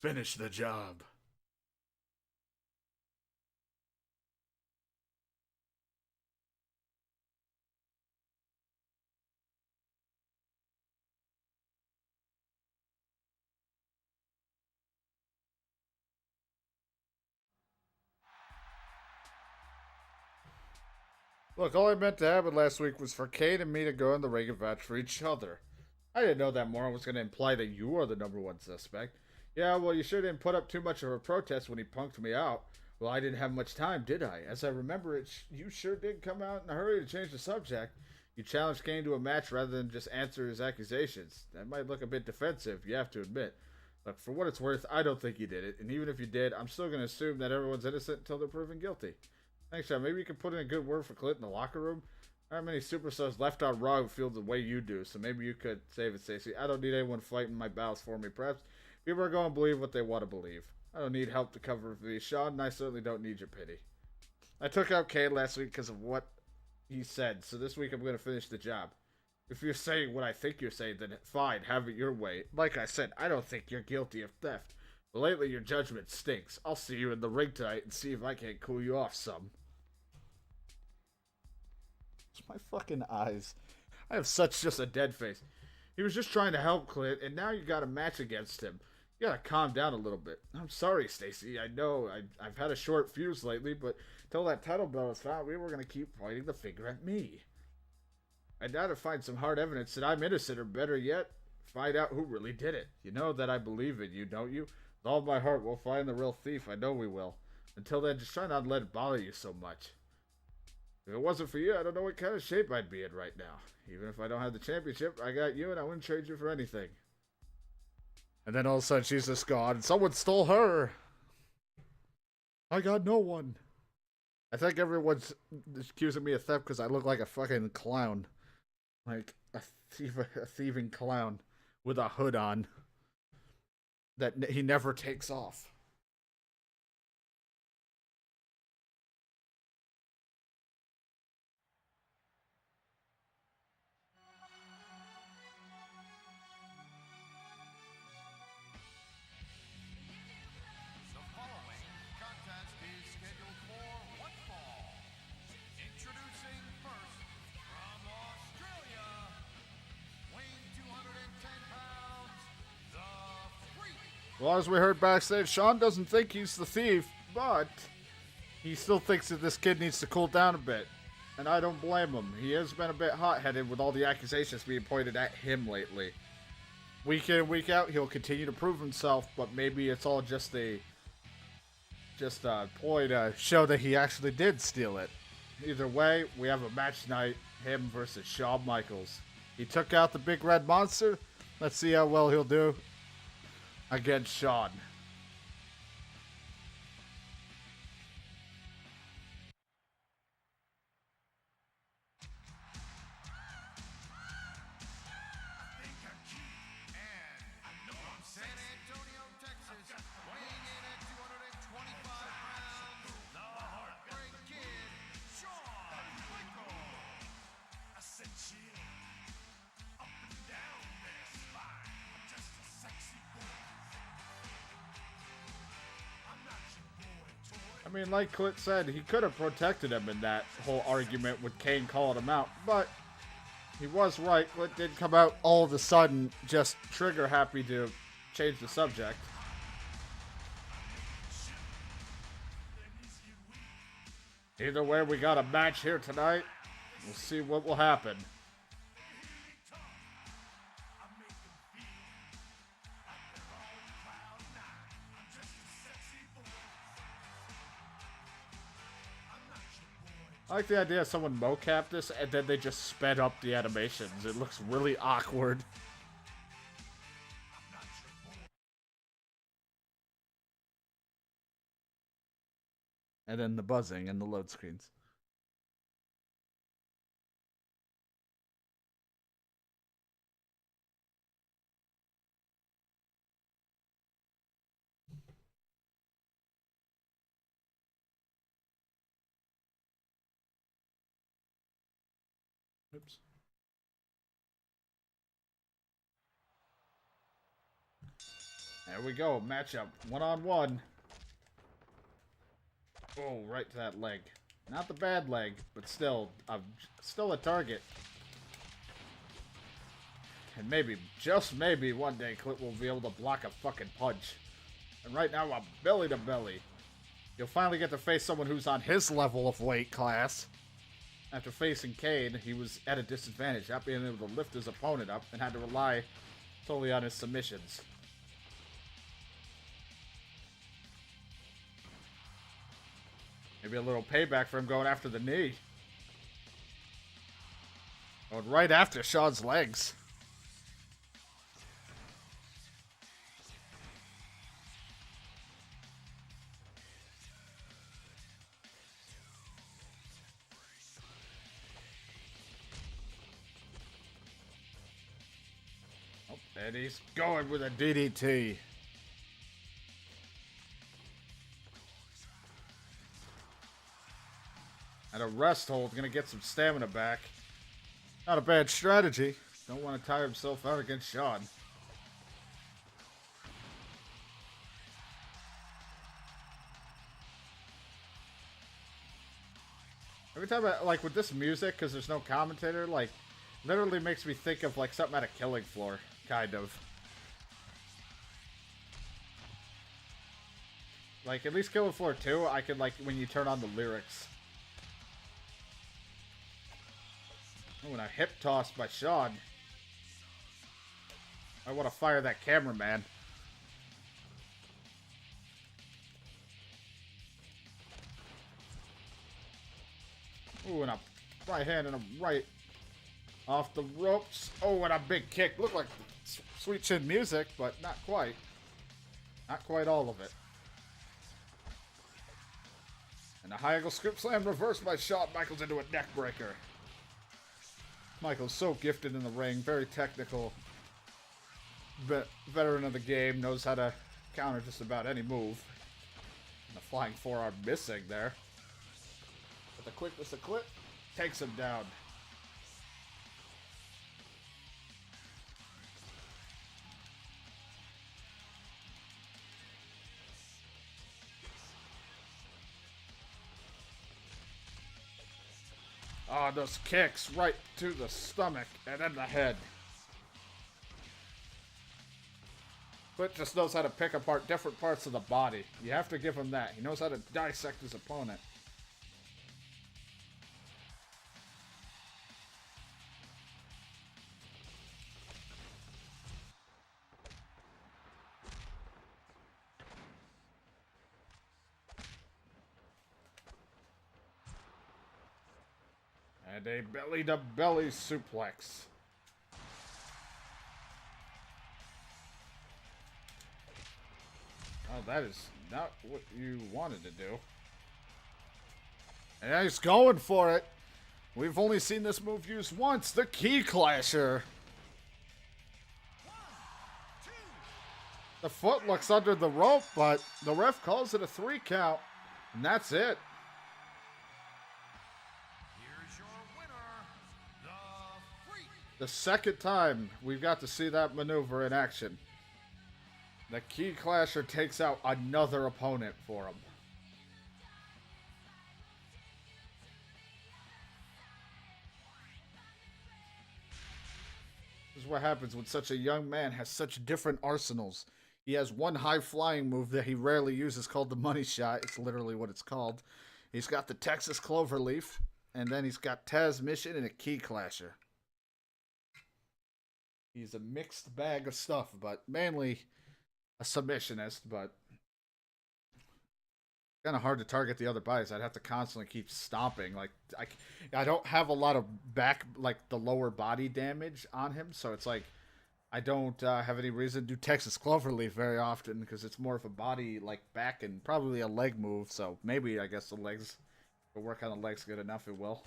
Finish the job. Look, all I meant to happen last week was for Kane and me to go in the ring and vouch for each other. I didn't know that moron was going to imply that you are the number one suspect. Yeah, well, you sure didn't put up too much of a protest when he punked me out. Well, I didn't have much time, did I? As I remember it, you sure did come out in a hurry to change the subject. You challenged Kane to a match rather than just answer his accusations. That might look a bit defensive, you have to admit. Look, for what it's worth, I don't think you did it. And even if you did, I'm still going to assume that everyone's innocent until they're proven guilty. Thanks, Sean. Maybe you can put in a good word for Clint in the locker room. There aren't many superstars left on Raw who feel the way you do, so maybe you could save it, Stacey. I don't need anyone fighting my battles for me. Perhaps people are going to believe what they want to believe. I don't need help to cover for me, Sean, and I certainly don't need your pity. I took out Kane last week because of what he said, so this week I'm going to finish the job. If you're saying what I think you're saying, then fine, have it your way. Like I said, I don't think you're guilty of theft. But lately, your judgment stinks. I'll see you in the ring tonight and see if I can't cool you off some. It's my fucking eyes. I have such just a dead face. He was just trying to help Clint, and now you got a match against him. You gotta calm down a little bit. I'm sorry, Stacy. I know I've had a short fuse lately, but until that title belt was found, we were gonna keep pointing the finger at me. I'd rather find some hard evidence that I'm innocent, or better yet, find out who really did it. You know that I believe in you, don't you? With all my heart, we'll find the real thief. I know we will. Until then, just try not to let it bother you so much. If it wasn't for you, I don't know what kind of shape I'd be in right now. Even if I don't have the championship, I got you and I wouldn't trade you for anything. And then all of a sudden she's just gone and someone stole her. I got no one. I think everyone's accusing me of theft because I look like a fucking clown. Like a thieving clown with a hood on that he never takes off. The following contest is scheduled for one fall. Introducing first, from Australia, weighing 210 pounds, the Freak. Well, as we heard backstage, Sean doesn't think he's the thief, but he still thinks that this kid needs to cool down a bit. And I don't blame him. He has been a bit hot-headed with all the accusations being pointed at him lately. Week in, week out, he'll continue to prove himself, but maybe it's all just a ploy to show that he actually did steal it. Either way, we have a match tonight, him versus Shawn Michaels. He took out the big red monster. Let's see how well he'll do against Shawn. And from San Antonio, Texas, weighing in at 225 pounds, the Heartbreak Kid, Shawn Michaels. I said chill, up and down their spine. I'm just a sexy boy. I'm not your boy toy. I mean, like Clint said, he could have protected him in that whole argument with Kane calling him out, but he was right. Clint did come out all of a sudden just trigger happy to change the subject. Either way, we got a match here tonight. We'll see what will happen. I like the idea of someone mocapped this and then they just sped up the animations. It looks really awkward. And then the buzzing and the load screens. Oops. There we go. Matchup. One-on-one. Oh, right to that leg. Not the bad leg, but still a target. And maybe, just maybe, one day Clint will be able to block a fucking punch. And right now, I'm belly to belly. You'll finally get to face someone who's on his level of weight class. After facing Kane, he was at a disadvantage, not being able to lift his opponent up, and had to rely solely on his submissions. Maybe a little payback for him going after the knee. Going right after Sean's legs. Oh, and he's going with a DDT. And a rest hold, gonna get some stamina back. Not a bad strategy. Don't want to tire himself out against Sean. Every time I, like with this music, because there's no commentator, like, literally makes me think of like something out of Killing Floor, kind of. Like, at least Killing Floor 2, I could, like, when you turn on the lyrics. Oh, and a hip toss by Sean. I want to fire that cameraman. Ooh, and a right hand and a right off the ropes. Oh, and a big kick. Looked like sweet chin music, but not quite. Not quite all of it. And a high angle scoop slam reversed by Shawn Michaels into a neck breaker. Michael's so gifted in the ring, very technical. Veteran of the game, knows how to counter just about any move. And the flying forearm missing there. But the quickness of Clip takes him down. Oh, those kicks right to the stomach and then the head. Clip just knows how to pick apart different parts of the body. You have to give him that. He knows how to dissect his opponent. And a belly-to-belly suplex. Oh, that is not what you wanted to do. And he's going for it. We've only seen this move used once. The Key Clasher. The foot looks under the rope, but the ref calls it a 3 count. And that's it. Here's your winner, the Freak. The second time we've got to see that maneuver in action. The Key Clasher takes out another opponent for him. This is what happens when such a young man has such different arsenals. He has one high-flying move that he rarely uses called the money shot. It's literally what it's called. He's got the Texas Cloverleaf, and then he's got Taz Mission and a Key Clasher. He's a mixed bag of stuff, but mainly a submissionist, but kind of hard to target the other bodies. I'd have to constantly keep stomping. Like, I don't have a lot of back, like the lower body damage on him, so it's like I don't have any reason to do Texas Cloverleaf very often because it's more of a body, like back and probably a leg move. So maybe I guess the legs, if I work on the legs good enough, it will.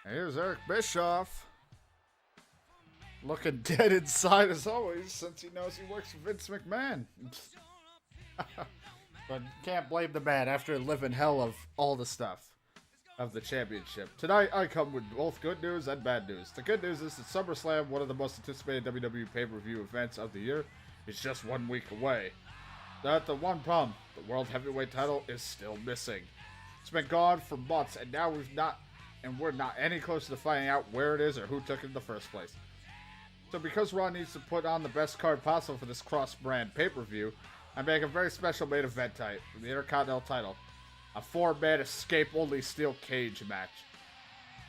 Here's Eric Bischoff. Looking dead inside as always, since he knows he works for Vince McMahon. But can't blame the man after living hell of all the stuff of the championship. Tonight, I come with both good news and bad news. The good news is that SummerSlam, one of the most anticipated WWE pay-per-view events of the year, is just 1 week away. That's the one problem. The World Heavyweight title is still missing. It's been gone for months, and now we're not any closer to finding out where it is or who took it in the first place. So because Raw needs to put on the best card possible for this cross-brand pay-per-view, I make a very special main event type for the Intercontinental title. A 4-man escape-only steel cage match.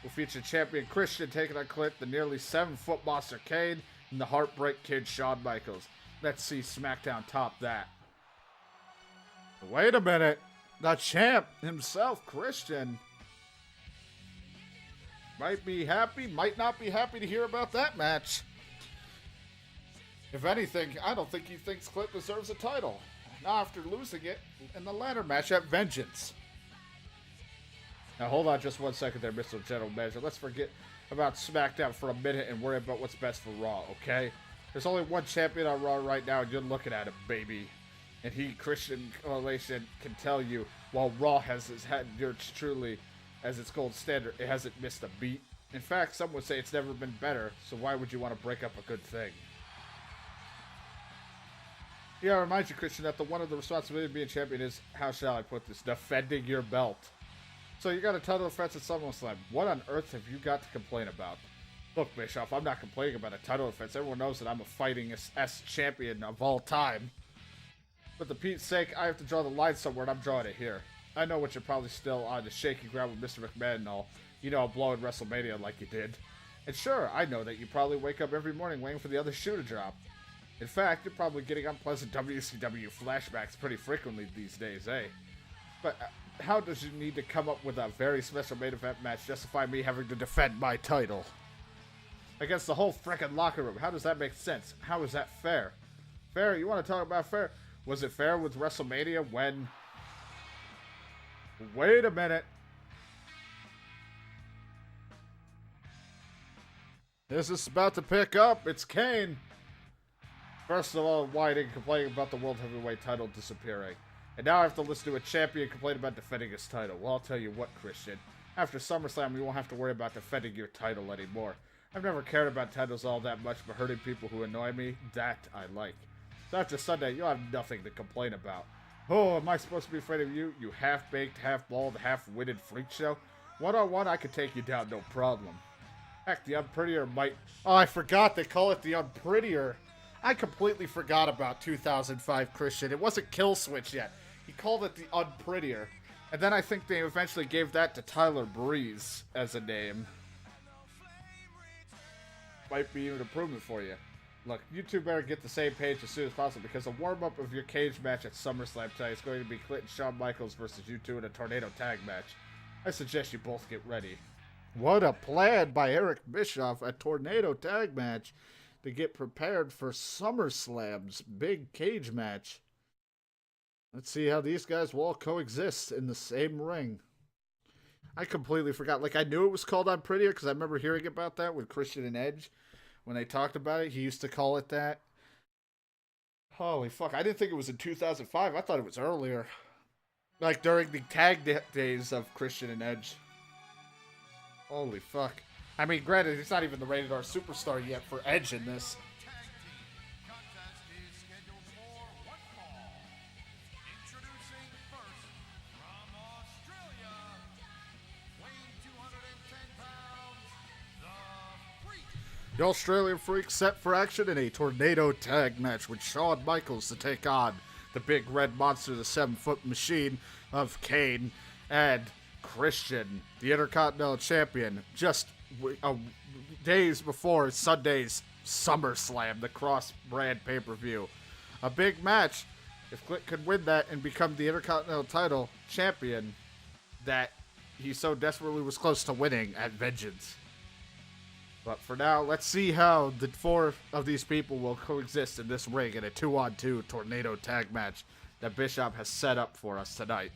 We'll feature champion Christian taking on Clint, the nearly 7-foot monster Kane, and the Heartbreak Kid Shawn Michaels. Let's see SmackDown top that. Wait a minute. The champ himself, Christian, might be happy, might not be happy to hear about that match. If anything, I don't think he thinks Clint deserves a title. Not after losing it in the ladder match at Vengeance. Now hold on just 1 second there, Mr. General Manager. Let's forget about SmackDown for a minute and worry about what's best for Raw, okay? There's only one champion on Raw right now, and you're looking at him, baby. And he, Christian Coalition, can tell you, while Raw has had truly as its gold standard, it hasn't missed a beat. In fact, some would say it's never been better, so why would you want to break up a good thing? Yeah, I remind you, Christian, that one of the responsibilities of being champion is, how shall I put this, defending your belt. So you got a title defense at SummerSlam. What on earth have you got to complain about? Look, Bischoff, I'm not complaining about a title defense. Everyone knows that I'm a fighting S champion of all time. But for Pete's sake, I have to draw the line somewhere, and I'm drawing it here. I know what you're probably still on the shaky ground with Mr. McMahon and all. You know, blowing WrestleMania like you did. And sure, I know that you probably wake up every morning waiting for the other shoe to drop. In fact, you're probably getting unpleasant WCW flashbacks pretty frequently these days, eh? But how does you need to come up with a very special main event match justify me having to defend my title? Against the whole frickin' locker room. How does that make sense? How is that fair? Fair? You want to talk about fair? Was it fair with WrestleMania when... Wait a minute. This is about to pick up. It's Kane. First of all, whining, complaining about the World Heavyweight title disappearing. And now I have to listen to a champion complain about defending his title. Well, I'll tell you what, Christian. After SummerSlam, you won't have to worry about defending your title anymore. I've never cared about titles all that much, but hurting people who annoy me, that I like. So after Sunday, you'll have nothing to complain about. Oh, am I supposed to be afraid of you, you half-baked, half-bald, half-witted freak show? One-on-one, I could take you down, no problem. Heck, the Unprettier might... Oh, I forgot they call it the Unprettier. I completely forgot about 2005 Christian. It wasn't Kill Switch yet. He called it the Unprettier. And then I think they eventually gave that to Tyler Breeze as a name. Might be an improvement for you. Look, you two better get the same page as soon as possible, because a warm-up of your cage match at SummerSlam tonight is going to be Clint and Shawn Michaels versus you two in a tornado tag match. I suggest you both get ready. What a plan by Eric Bischoff, a tornado tag match to get prepared for SummerSlam's big cage match. Let's see how these guys will all coexist in the same ring. I completely forgot. Like, I knew it was called Unprettier because I remember hearing about that with Christian and Edge. When they talked about it, he used to call it that. Holy fuck. I didn't think it was in 2005. I thought it was earlier. Like, during the tag days of Christian and Edge. Holy fuck. I mean, granted, he's not even the rated R superstar yet for Edge in this. Tag team contest is scheduled for one fall. Introducing first from Australia, weighing 210 pounds, the Freak. The Australian Freak set for action in a tornado tag match with Shawn Michaels to take on the big red monster, the 7-foot machine of Kane, and Christian, the Intercontinental Champion, just days before Sunday's SummerSlam, the cross-brand pay-per-view. A big match. If Clint could win that and become the Intercontinental title champion that he so desperately was close to winning at Vengeance. But for now, let's see how the four of these people will coexist in this ring in a 2-on-2 tornado tag match that Bischoff has set up for us tonight.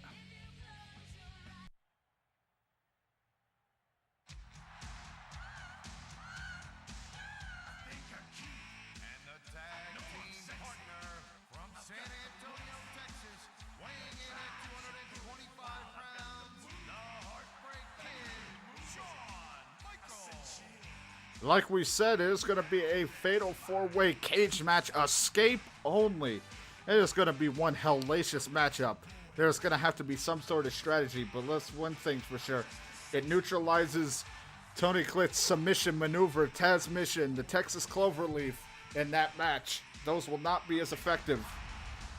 Like we said, it is going to be a fatal four-way cage match, escape only. It is going to be one hellacious matchup. There's going to have to be some sort of strategy, but let's one thing for sure. It neutralizes Tony Klitt's submission maneuver, Taz Mission, the Texas Cloverleaf in that match. Those will not be as effective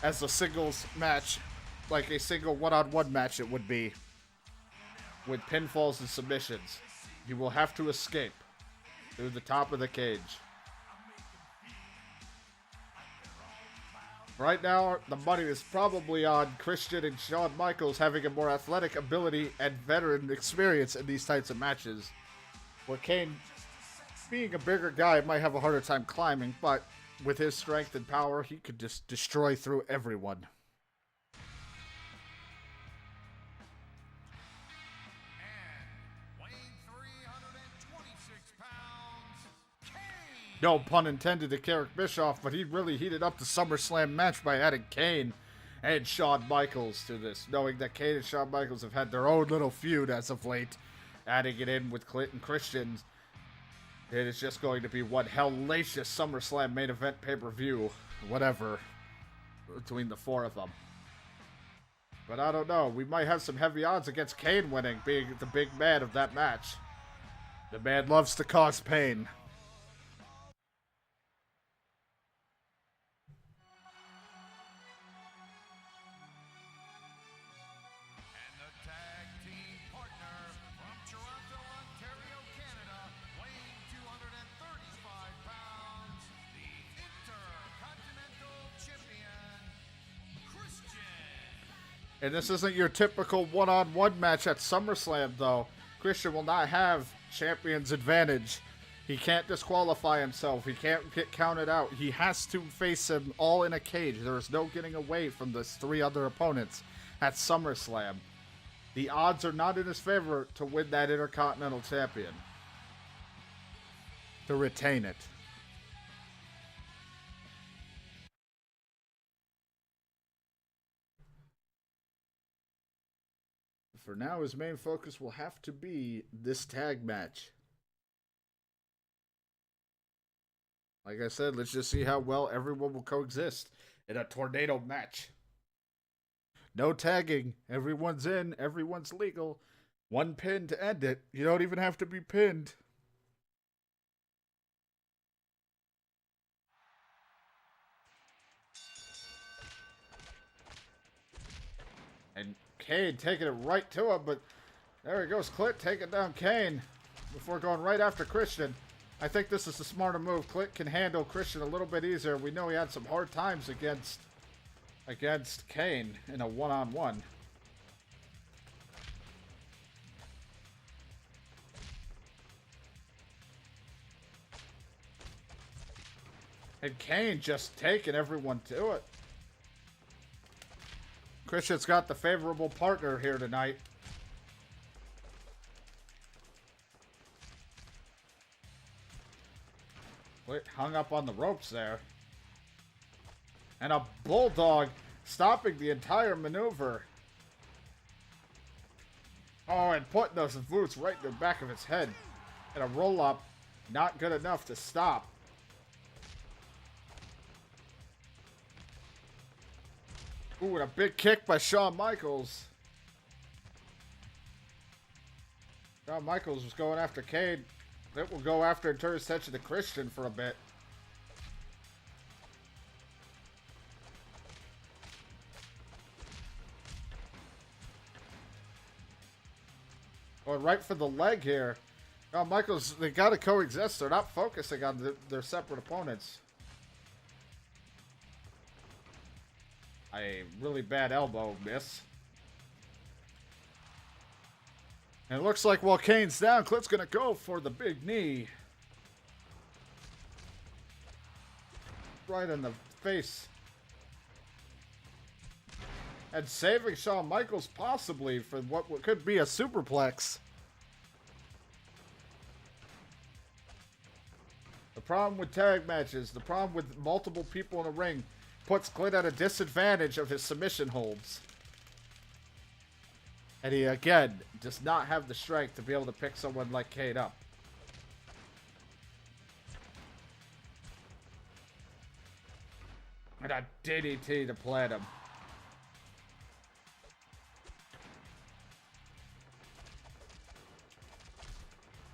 as a singles match, like a single one-on-one match it would be, with pinfalls and submissions. You will have to escape through the top of the cage. Right now, the money is probably on Christian and Shawn Michaels having a more athletic ability and veteran experience in these types of matches. Where Kane, being a bigger guy, might have a harder time climbing, but with his strength and power, he could just destroy through everyone. No pun intended to Eric Bischoff, but he really heated up the SummerSlam match by adding Kane and Shawn Michaels to this, knowing that Kane and Shawn Michaels have had their own little feud as of late. Adding it in with Clint and Christian, it is just going to be one hellacious SummerSlam main event pay-per-view, whatever, between the four of them. But I don't know, we might have some heavy odds against Kane winning, being the big man of that match. The man loves to cause pain. And this isn't your typical one-on-one match at SummerSlam, though. Christian will not have champion's advantage. He can't disqualify himself. He can't get counted out. He has to face him all in a cage. There is no getting away from the three other opponents at SummerSlam. The odds are not in his favor to win that Intercontinental Champion. To retain it. For now, his main focus will have to be this tag match. Like I said, let's just see how well everyone will coexist in a tornado match. No tagging. Everyone's in. Everyone's legal. One pin to end it. You don't even have to be pinned. And Kane taking it right to him, but there he goes. Clint taking down Kane before going right after Christian. I think this is the smarter move. Clint can handle Christian a little bit easier. We know he had some hard times against Kane in a one-on-one. And Kane just taking everyone to it. Christian's got the favorable partner here tonight. Wait, hung up on the ropes there. And a bulldog stopping the entire maneuver. Oh, and putting those boots right in the back of his head. And a roll-up, not good enough to stop. Ooh, and a big kick by Shawn Michaels. Shawn Michaels was going after Kane. It will go after and turn his attention to Christian for a bit. Going right for the leg here. Shawn Michaels, they got to coexist. They're not focusing on their separate opponents. A really bad elbow miss. And it looks like while Kane's down, Clint's going to go for the big knee. Right in the face. And saving Shawn Michaels possibly for what could be a superplex. The problem with tag matches, the problem with multiple people in a ring, puts Clint at a disadvantage of his submission holds. And he, again, does not have the strength to be able to pick someone like Kane up. And a DDT to plant him.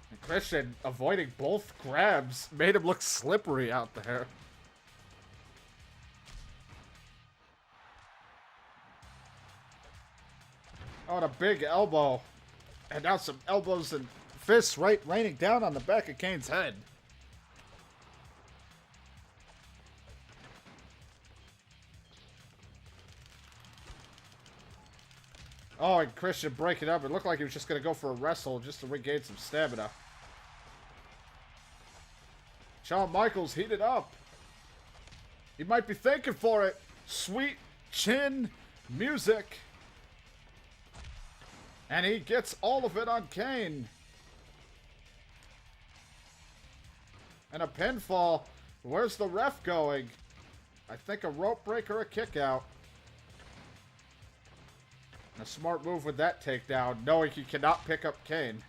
And Christian, avoiding both grabs, made him look slippery out there. Oh, and a big elbow. And now some elbows and fists raining down on the back of Kane's head. Oh, and Christian breaking up. It looked like he was just going to go for a wrestle just to regain some stamina. Shawn Michaels heated up. He might be thanking for it. Sweet chin music. And he gets all of it on Kane. And a pinfall. Where's the ref going? I think a rope break or a kick out. A smart move with that takedown, knowing he cannot pick up Kane.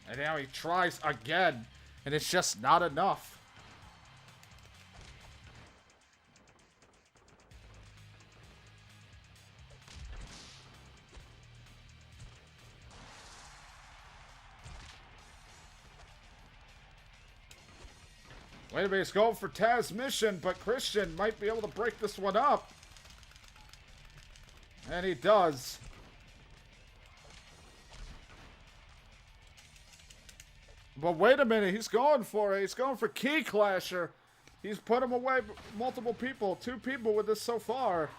And now he tries again, and it's just not enough. Wait a minute, he's going for Taz's mission, but Christian might be able to break this one up. And he does. But wait a minute, he's going for it. He's going for Key Clasher. He's put him away multiple people. 2 people with this so far.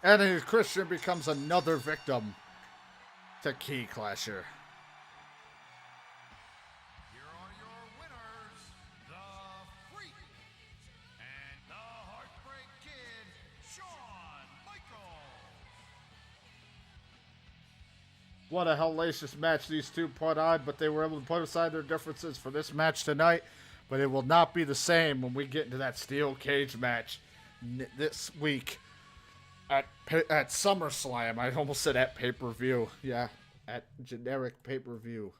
And then Christian becomes another victim to Key Clasher. Here are your winners, The Freak and the Heartbreak Kid, Shawn Michaels. What a hellacious match these two put on, but they were able to put aside their differences for this match tonight. But it will not be the same when we get into that steel cage match this week at SummerSlam. I almost said at pay-per-view. Yeah, at generic pay-per-view.